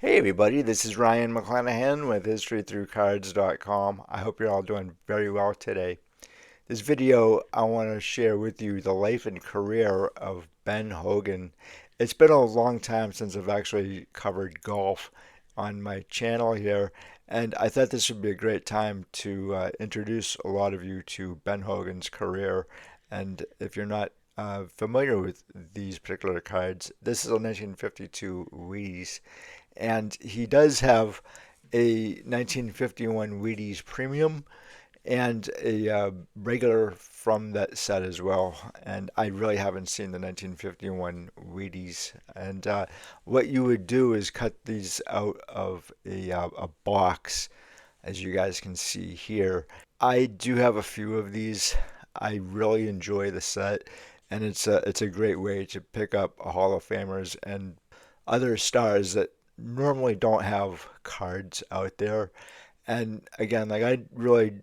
Hey everybody, this is Ryan McClanahan with HistoryThroughCards.com. I hope you're all doing very well today. This video, I want to share with you the life and career of Ben Hogan. It's been a long time since I've actually covered golf on my channel here, and I thought this would be a great time to introduce a lot of you to Ben Hogan's career. And if you're not familiar with these particular cards, this is a 1952 Wheaties, and he does have a 1951 Wheaties Premium and a regular from that set as well. And I really haven't seen the 1951 Wheaties. And what you would do is cut these out of a box, as you guys can see here. I do have a few of these. I really enjoy the set, and it's a great way to pick up Hall of Famers and other stars that normally don't have cards out there. And again, like I really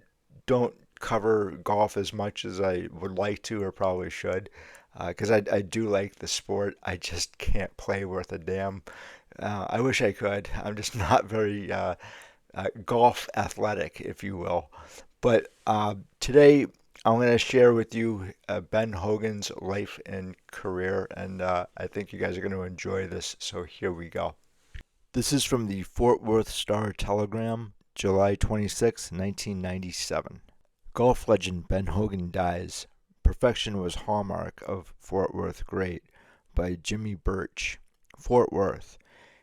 don't cover golf as much as I would like to or probably should, because I do like the sport. I just can't play worth a damn. I wish I could. I'm just not very golf athletic, if you will. But today I'm going to share with you Ben Hogan's life and career, and I think you guys are going to enjoy this. So here we go. This is from the Fort Worth Star Telegram, July 26, 1997. Golf legend Ben Hogan dies. Perfection was hallmark of Fort Worth great by Jimmy Birch. Fort Worth.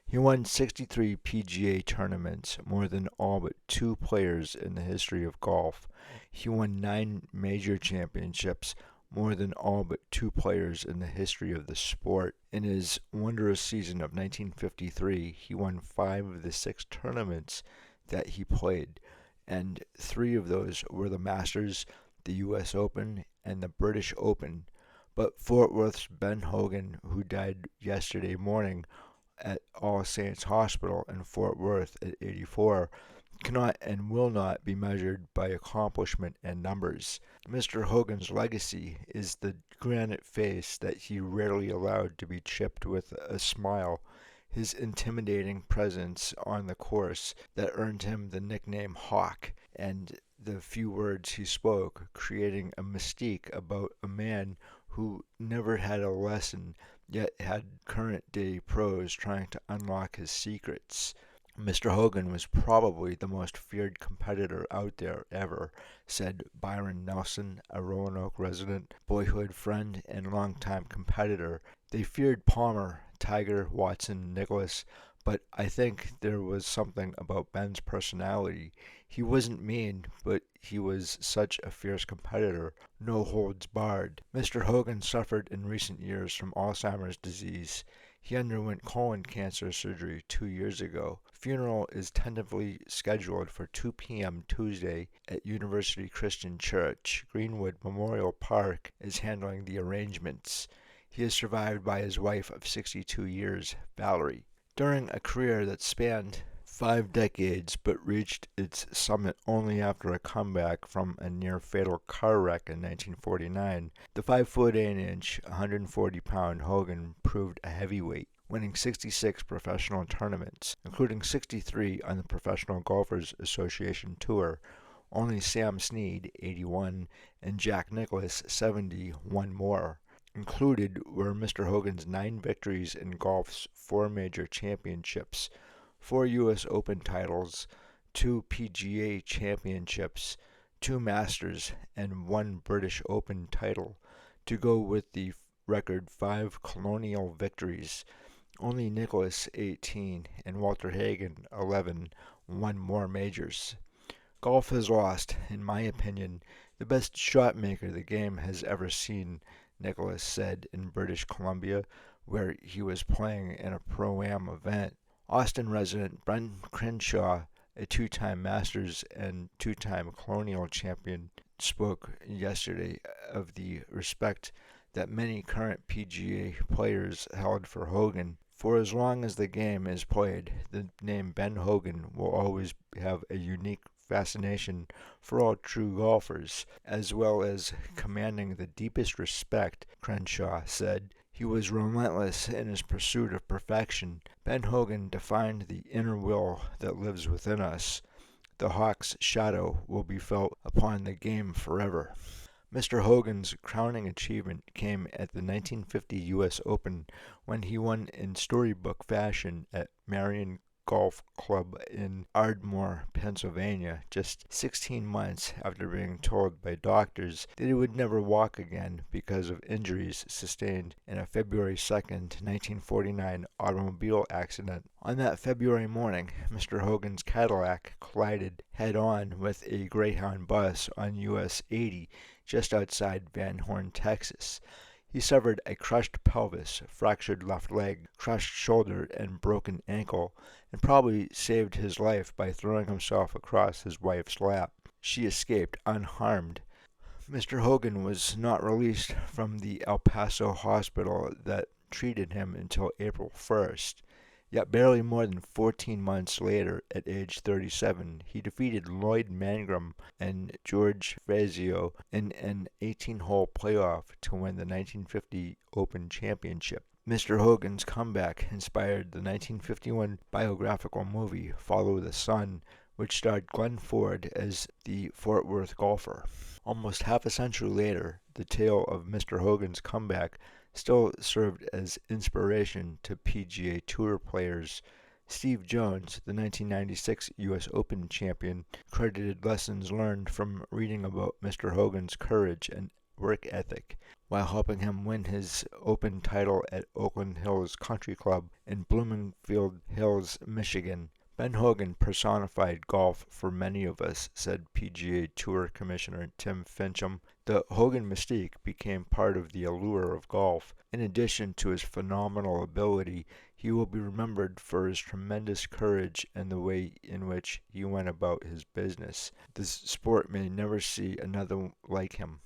He won 63 PGA tournaments, more than all but two players in the history of golf. He won 9 major championships, more than all but two players in the history of the sport. In his wondrous season of 1953, he won 5 of the 6 tournaments that he played, and 3 of those were the Masters, the U.S. Open, and the British Open. But Fort Worth's Ben Hogan, who died yesterday morning at All Saints Hospital in Fort Worth at 84, cannot and will not be measured by accomplishment and numbers. Mr. Hogan's legacy is the granite face that he rarely allowed to be chipped with a smile, his intimidating presence on the course that earned him the nickname Hawk, and the few words he spoke, creating a mystique about a man who never had a lesson yet had current day pros trying to unlock his secrets. Mr. Hogan was probably the most feared competitor out there ever, said Byron Nelson, a Roanoke resident, boyhood friend, and longtime competitor. They feared Palmer, Tiger, Watson, Nicklaus, but I think there was something about Ben's personality. He wasn't mean, but he was such a fierce competitor, no holds barred. Mr. Hogan suffered in recent years from Alzheimer's disease. He underwent colon cancer surgery 2 years ago. Funeral is tentatively scheduled for 2 p.m. Tuesday at University Christian Church. Greenwood Memorial Park is handling the arrangements. He is survived by his wife of 62 years, Valerie. During a career that spanned 5 decades but reached its summit only after a comeback from a near-fatal car wreck in 1949, the 5'8" 140-pound Hogan proved a heavyweight, winning 66 professional tournaments, including 63 on the Professional Golfers Association Tour. Only Sam Snead, 81, and Jack Nicklaus, 70, won more. Included were Mr. Hogan's 9 victories in golf's 4 major championships, 4 U.S. Open titles, 2 PGA championships, 2 Masters, and 1 British Open title, to go with the record 5 Colonial victories. Only Nicklaus, 18, and Walter Hagen, 11, won more majors. Golf has lost, in my opinion, the best shot maker the game has ever seen, Nicklaus said in British Columbia, where he was playing in a Pro-Am event. Austin resident Brent Crenshaw, a 2-time Masters and 2-time Colonial champion, spoke yesterday of the respect that many current PGA players held for Hogan. For as long as the game is played, the name Ben Hogan will always have a unique fascination for all true golfers, as well as commanding the deepest respect, Crenshaw said. He was relentless in his pursuit of perfection. Ben Hogan defined the inner will that lives within us. The Hawk's shadow will be felt upon the game forever. Mr. Hogan's crowning achievement came at the 1950 U.S. Open when he won in storybook fashion at Marion Golf Club in Ardmore, Pennsylvania, just 16 months after being told by doctors that he would never walk again because of injuries sustained in a February 2nd, 1949 automobile accident. On that February morning, Mr. Hogan's Cadillac collided head-on with a Greyhound bus on US 80 just outside Van Horn, Texas. He suffered a crushed pelvis, fractured left leg, crushed shoulder, and broken ankle, and probably saved his life by throwing himself across his wife's lap. She escaped unharmed. Mr. Hogan was not released from the El Paso hospital that treated him until April 1st. Yet barely more than 14 months later, at age 37, he defeated Lloyd Mangrum and George Fazio in an 18-hole playoff to win the 1950 Open Championship. Mr. Hogan's comeback inspired the 1951 biographical movie Follow the Sun, which starred Glenn Ford as the Fort Worth golfer. Almost half a century later, the tale of Mr. Hogan's comeback still served as inspiration to PGA Tour players. Steve Jones, the 1996 U.S. Open champion, credited lessons learned from reading about Mr. Hogan's courage and work ethic while helping him win his Open title at Oakland Hills Country Club in Bloomingfield Hills, Michigan. Ben Hogan personified golf for many of us, said PGA Tour Commissioner Tim Finchem. The Hogan mystique became part of the allure of golf. In addition to his phenomenal ability, he will be remembered for his tremendous courage and the way in which he went about his business. This sport may never see another like him.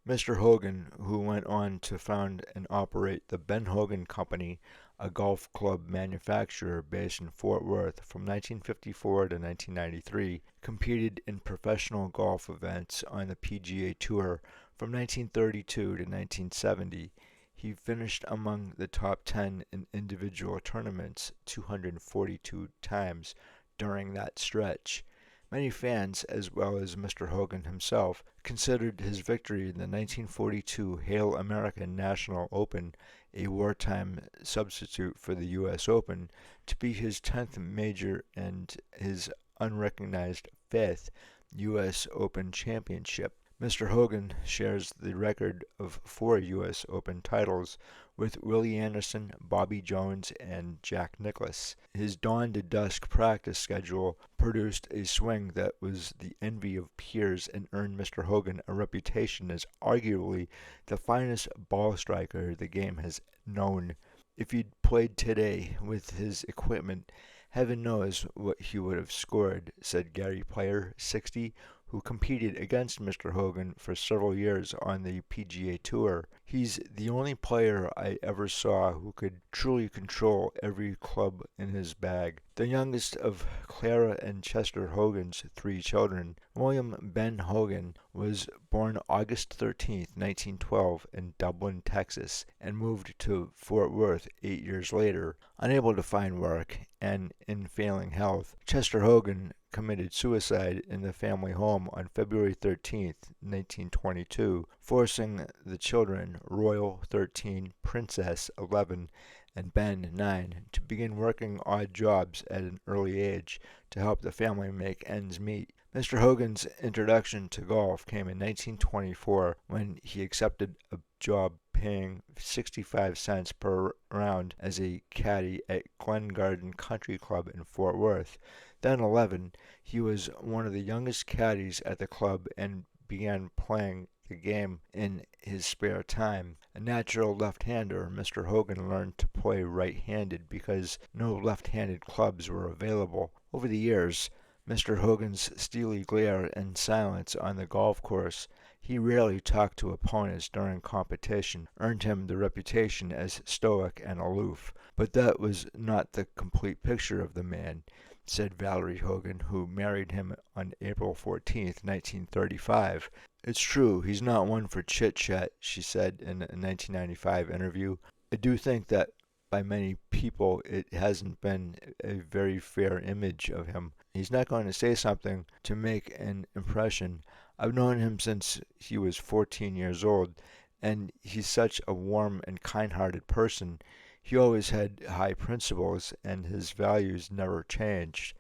Mr. Hogan, who went on to found and operate the Ben Hogan Company, a golf club manufacturer based in Fort Worth from 1954 to 1993, competed in professional golf events on the PGA Tour from 1932 to 1970. He finished among the top 10 in individual tournaments 242 times during that stretch. Many fans, as well as Mr. Hogan himself, considered his victory in the 1942 Hail America National Open, a wartime substitute for the U.S. Open, to be his 10th major and his unrecognized 5th U.S. Open championship. Mr. Hogan shares the record of 4 U.S. Open titles with Willie Anderson, Bobby Jones, and Jack Nicklaus. His dawn to dusk practice schedule produced a swing that was the envy of peers and earned Mr. Hogan a reputation as arguably the finest ball striker the game has known. If he'd played today with his equipment, heaven knows what he would have scored, said Gary Player, 60, who competed against Mr. Hogan for several years on the PGA Tour. He's the only player I ever saw who could truly control every club in his bag. The youngest of Clara and Chester Hogan's 3 children, William Ben Hogan, was born August 13, 1912 in Dublin, Texas, and moved to Fort Worth 8 years later. Unable to find work and in failing health, Chester Hogan committed suicide in the family home on February 13, 1922, forcing the children, Royal 13, Princess 11, and Ben 9, to begin working odd jobs at an early age to help the family make ends meet. Mr. Hogan's introduction to golf came in 1924 when he accepted a job paying 65 cents per round as a caddy at Glen Garden Country Club in Fort Worth. Then 11, he was one of the youngest caddies at the club and began playing the game in his spare time. A natural left-hander, Mr. Hogan learned to play right-handed because no left-handed clubs were available. Over the years, Mr. Hogan's steely glare and silence on the golf course, he rarely talked to opponents during competition, earned him the reputation as stoic and aloof. But that was not the complete picture of the man, said Valerie Hogan, who married him on April 14, 1935. It's true, he's not one for chit-chat, she said in a 1995 interview. I do think that by many people it hasn't been a very fair image of him. He's not going to say something to make an impression. I've known him since he was 14 years old, and he's such a warm and kind-hearted person. He always had high principles, and his values never changed.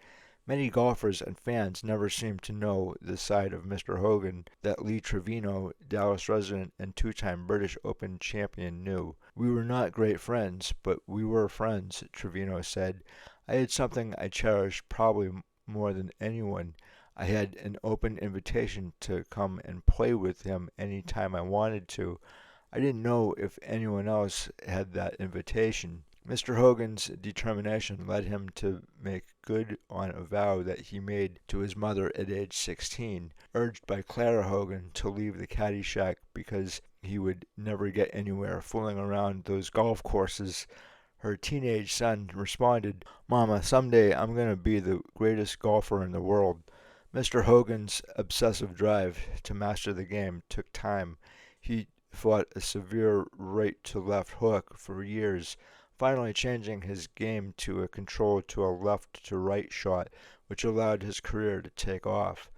Many golfers and fans never seem to know the side of Mr. Hogan that Lee Trevino, Dallas resident and two-time British Open champion, knew. We were not great friends, but we were friends, Trevino said. I had something I cherished probably more than anyone. I had an open invitation to come and play with him any time I wanted to. I didn't know if anyone else had that invitation. Mr. Hogan's determination led him to make good on a vow that he made to his mother at age 16, urged by Clara Hogan to leave the caddy shack because he would never get anywhere fooling around those golf courses. Her teenage son responded, "Mama, someday I'm going to be the greatest golfer in the world." Mr. Hogan's obsessive drive to master the game took time. He fought a severe right to left hook for years, finally changing his game to a control to a left to right shot, which allowed his career to take off.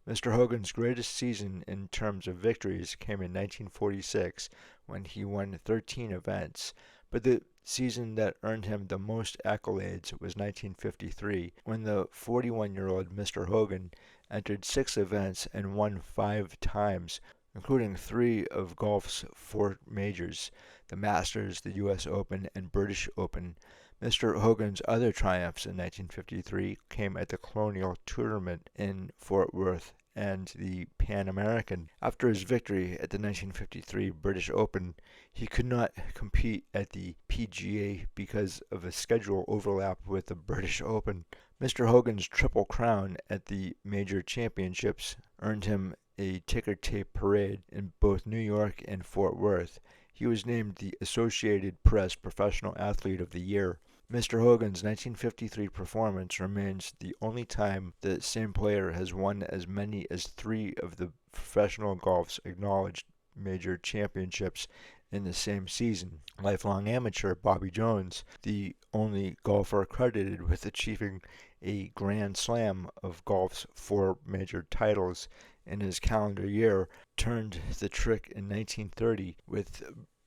Mr. Hogan's greatest season in terms of victories came in 1946 when he won 13 events, but the season that earned him the most accolades was 1953 when the 41-year-old Mr. Hogan entered 6 events and won 5 times, including 3 of golf's 4 majors, the Masters, the U.S. Open, and British Open. Mr. Hogan's other triumphs in 1953 came at the Colonial Tournament in Fort Worth and the Pan American. After his victory at the 1953 British Open, he could not compete at the PGA because of a schedule overlap with the British Open. Mr. Hogan's Triple Crown at the major championships earned him a ticker tape parade in both New York and Fort Worth. He was named the Associated Press Professional Athlete of the Year. Mr. Hogan's 1953 performance remains the only time the same player has won as many as 3 of the professional golf's acknowledged major championships in the same season. Lifelong amateur Bobby Jones, the only golfer credited with achieving a Grand Slam of golf's 4 major titles in his calendar year, turned the trick in 1930 with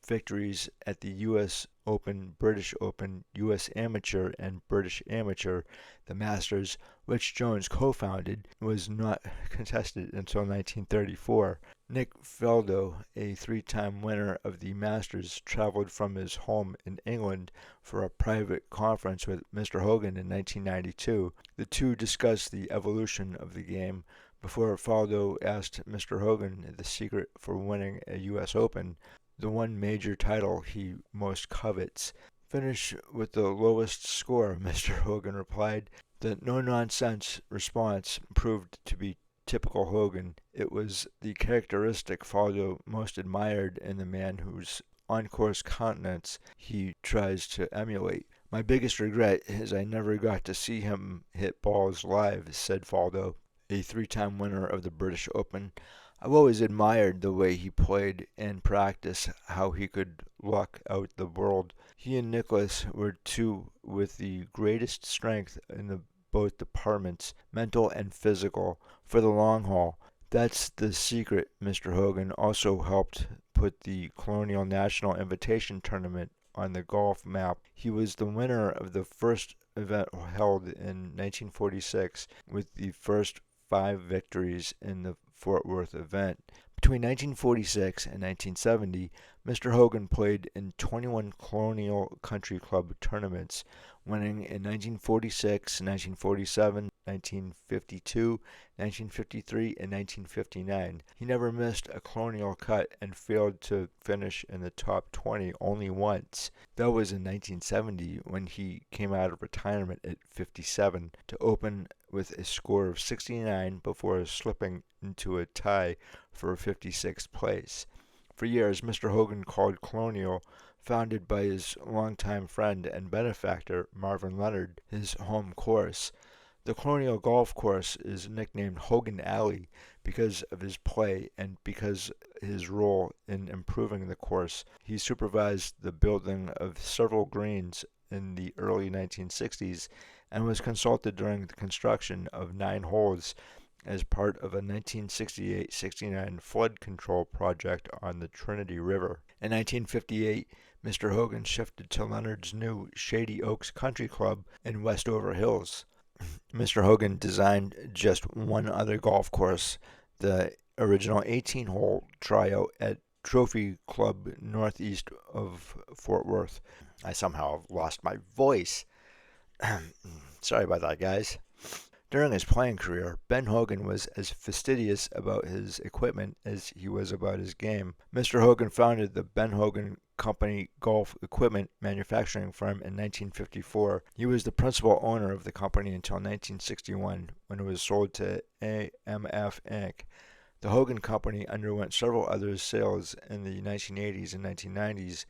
victories at the U.S. Open, British Open, U.S. Amateur, and British Amateur. The Masters, which Jones co-founded, was not contested until 1934. Nick Faldo, a 3-time winner of the Masters, traveled from his home in England for a private conference with Mr. Hogan in 1992. The two discussed the evolution of the game before Faldo asked Mr. Hogan the secret for winning a U.S. Open, the one major title he most covets. "Finish with the lowest score," Mr. Hogan replied. The no-nonsense response proved to be typical Hogan. It was the characteristic Faldo most admired in the man whose on-course countenance he tries to emulate. "My biggest regret is I never got to see him hit balls live," said Faldo, a 3-time winner of the British Open. "I've always admired the way he played in practice, how he could luck out the world. He and Nicklaus were 2 with the greatest strength in both departments, mental and physical, for the long haul. That's the secret." Mr. Hogan also helped put the Colonial National Invitation Tournament on the golf map. He was the winner of the first event held in 1946 with the first 5 victories in the Fort Worth event. Between 1946 and 1970, Mr. Hogan played in 21 Colonial Country Club tournaments, winning in 1946, 1947, 1952, 1953, and 1959. He never missed a Colonial cut and failed to finish in the top 20 only once. That was in 1970 when he came out of retirement at 57 to open with a score of 69 before slipping into a tie for 56th place. For years, Mr. Hogan called Colonial, founded by his longtime friend and benefactor Marvin Leonard, his home course. The Colonial Golf Course is nicknamed Hogan Alley because of his play and because his role in improving the course. He supervised the building of several greens in the early 1960s and was consulted during the construction of 9 holes as part of a 1968-69 flood control project on the Trinity River. In 1958, Mr. Hogan shifted to Leonard's new Shady Oaks Country Club in Westover Hills. Mr. Hogan designed just one other golf course, the original 18-hole tryout at Trophy Club northeast of Fort Worth. I somehow lost my voice. Sorry about that, guys. During his playing career, Ben Hogan was as fastidious about his equipment as he was about his game. Mr. Hogan founded the Ben Hogan Company golf equipment manufacturing firm in 1954. He was the principal owner of the company until 1961, when it was sold to AMF Inc. The Hogan Company underwent several other sales in the 1980s and 1990s,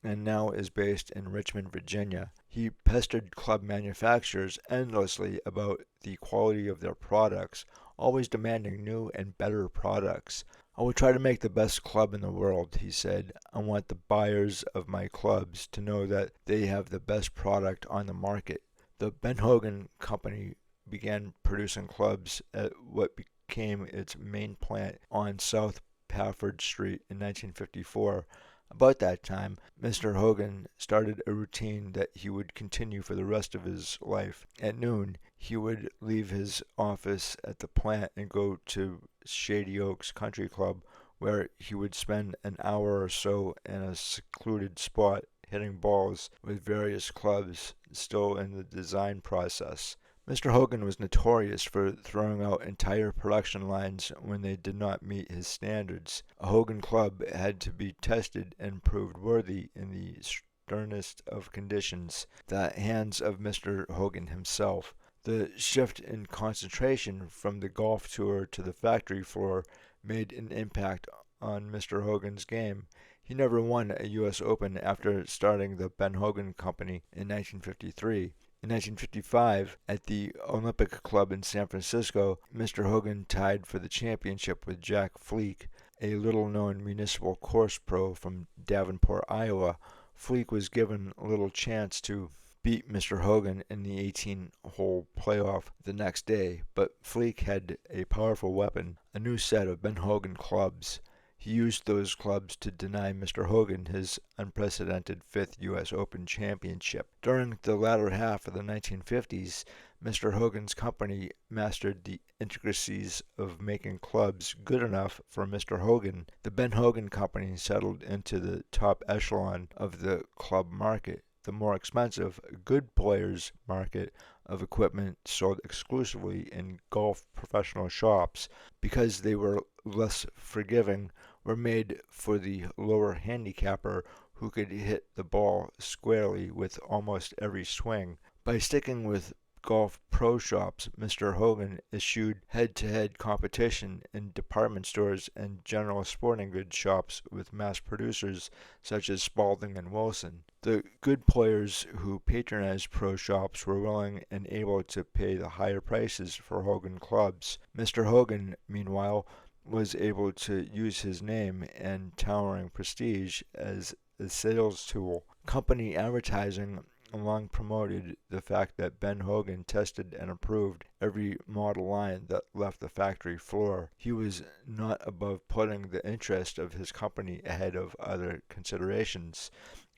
and now is based in Richmond, Virginia. He pestered club manufacturers endlessly about the quality of their products, always demanding new and better products. I will try to make the best club in the world, he said. I want the buyers of my clubs to know that they have the best product on the market. The Ben Hogan Company began producing clubs at what became its main plant on South Pafford Street in 1954. About that time, Mr. Hogan started a routine that he would continue for the rest of his life. At noon, he would leave his office at the plant and go to Shady Oaks Country Club, where he would spend an hour or so in a secluded spot hitting balls with various clubs still in the design process. Mr. Hogan was notorious for throwing out entire production lines when they did not meet his standards. A Hogan club had to be tested and proved worthy in the sternest of conditions, the hands of Mr. Hogan himself. The shift in concentration from the golf tour to the factory floor made an impact on Mr. Hogan's game. He never won a U.S. Open after starting the Ben Hogan Company in 1953. In 1955, at the Olympic Club in San Francisco, Mr. Hogan tied for the championship with Jack Fleek, a little-known municipal course pro from Davenport, Iowa. Fleek was given little chance to beat Mr. Hogan in the 18-hole playoff the next day, but Fleek had a powerful weapon, a new set of Ben Hogan clubs. He used those clubs to deny Mr. Hogan his unprecedented fifth U.S. Open championship. During the latter half of the 1950s, Mr. Hogan's company mastered the intricacies of making clubs good enough for Mr. Hogan. The Ben Hogan Company settled into the top echelon of the club market. The more expensive, good players market of equipment sold exclusively in golf professional shops because they were less forgiving, were made for the lower handicapper who could hit the ball squarely with almost every swing. By sticking with golf pro shops, Mr. Hogan eschewed head-to-head competition in department stores and general sporting goods shops with mass producers such as Spalding and Wilson. The good players who patronized pro shops were willing and able to pay the higher prices for Hogan clubs. Mr. Hogan, meanwhile, was able to use his name and towering prestige as a sales tool. Company advertising long promoted the fact that Ben Hogan tested and approved every model line that left the factory floor. He was not above putting the interest of his company ahead of other considerations.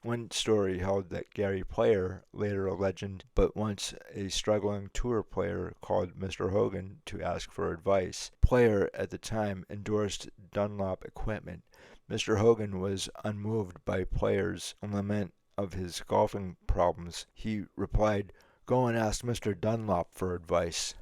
One story held that Gary Player, later a legend, but once a struggling tour player, called Mr. Hogan to ask for advice. Player, at the time, endorsed Dunlop equipment. Mr. Hogan was unmoved by Player's lament of his golfing problems. He replied, "Go and ask Mr. Dunlop for advice."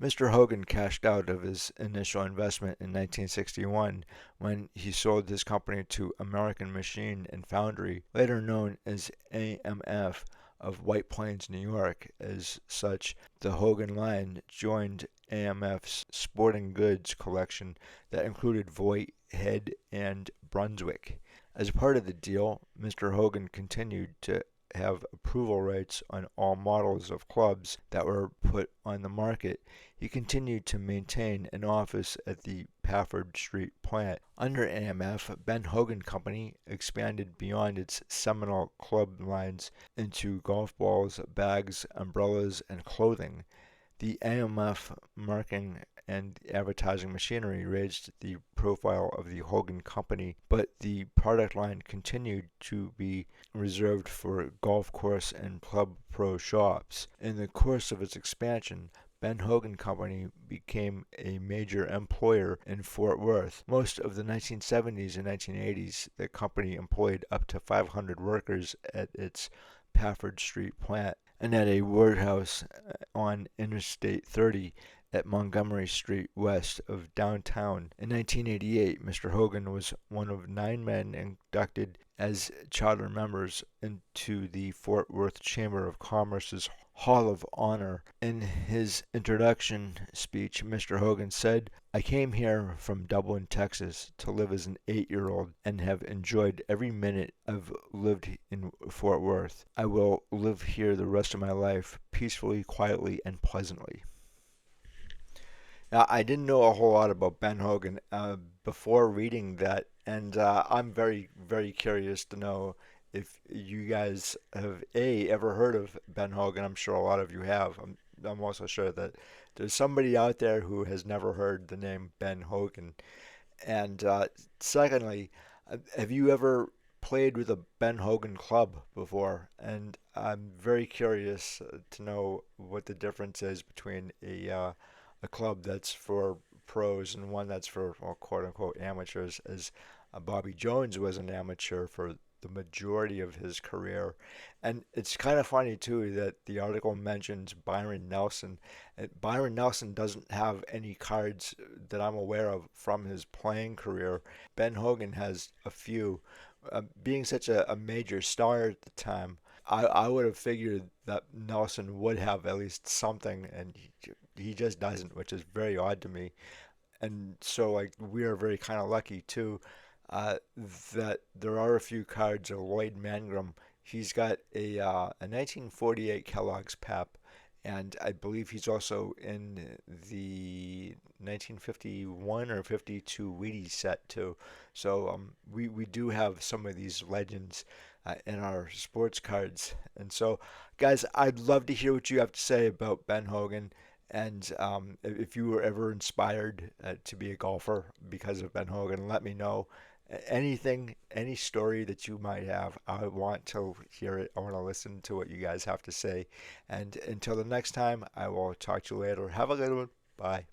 Mr. Hogan cashed out of his initial investment in 1961 when he sold his company to American Machine and Foundry, later known as AMF, of White Plains, New York. As such, the Hogan line joined AMF's sporting goods collection that included Voight, Head, and Brunswick. As part of the deal, Mr. Hogan continued to have approval rights on all models of clubs that were put on the market, he continued to maintain an office at the Pafford Street plant. Under AMF, Ben Hogan Company expanded beyond its seminal club lines into golf balls, bags, umbrellas, and clothing. The AMF marketing and advertising machinery raised the profile of the Hogan Company, but the product line continued to be reserved for golf course and club pro shops. In the course of its expansion, Ben Hogan Company became a major employer in Fort Worth. Most of the 1970s and 1980s, the company employed up to 500 workers at its Pafford Street plant and at a warehouse on Interstate 30 at Montgomery Street west of downtown. In 1988, Mr. Hogan was one of 9 men inducted as charter members into the Fort Worth Chamber of Commerce's Hall of Honor. In his introduction speech, Mr. Hogan said, "I came here from Dublin, Texas, to live as an 8-year-old and have enjoyed every minute I've lived in Fort Worth. I will live here the rest of my life, peacefully, quietly, and pleasantly." Now, I didn't know a whole lot about Ben Hogan before reading that, and I'm very, very curious to know if you guys have ever heard of Ben Hogan. I'm sure a lot of you have. I'm also sure that there's somebody out there who has never heard the name Ben Hogan. And secondly, have you ever played with a Ben Hogan club before? And I'm very curious to know what the difference is between a club that's for pros and one that's for, well, quote unquote amateurs, as Bobby Jones was an amateur for the majority of his career. And it's kind of funny too that the article mentions Byron Nelson. Byron Nelson doesn't have any cards that I'm aware of from his playing career. Ben Hogan has a few. Being such a major star at the time, I would have figured that Nelson would have at least something, and he just doesn't, which is very odd to me. And so, like, we are very kind of lucky too, uh, that there are a few cards of Lloyd Mangrum. He's got a 1948 Kellogg's Pep, and I believe he's also in the 1951 or 52 Wheaties set too. So we do have some of these legends in our sports cards. And so, guys, I'd love to hear what you have to say about Ben Hogan. And if you were ever inspired to be a golfer because of Ben Hogan, let me know. Anything, any story that you might have, I want to hear it. I want to listen to what you guys have to say. And until the next time, I will talk to you later. Have a good one. Bye.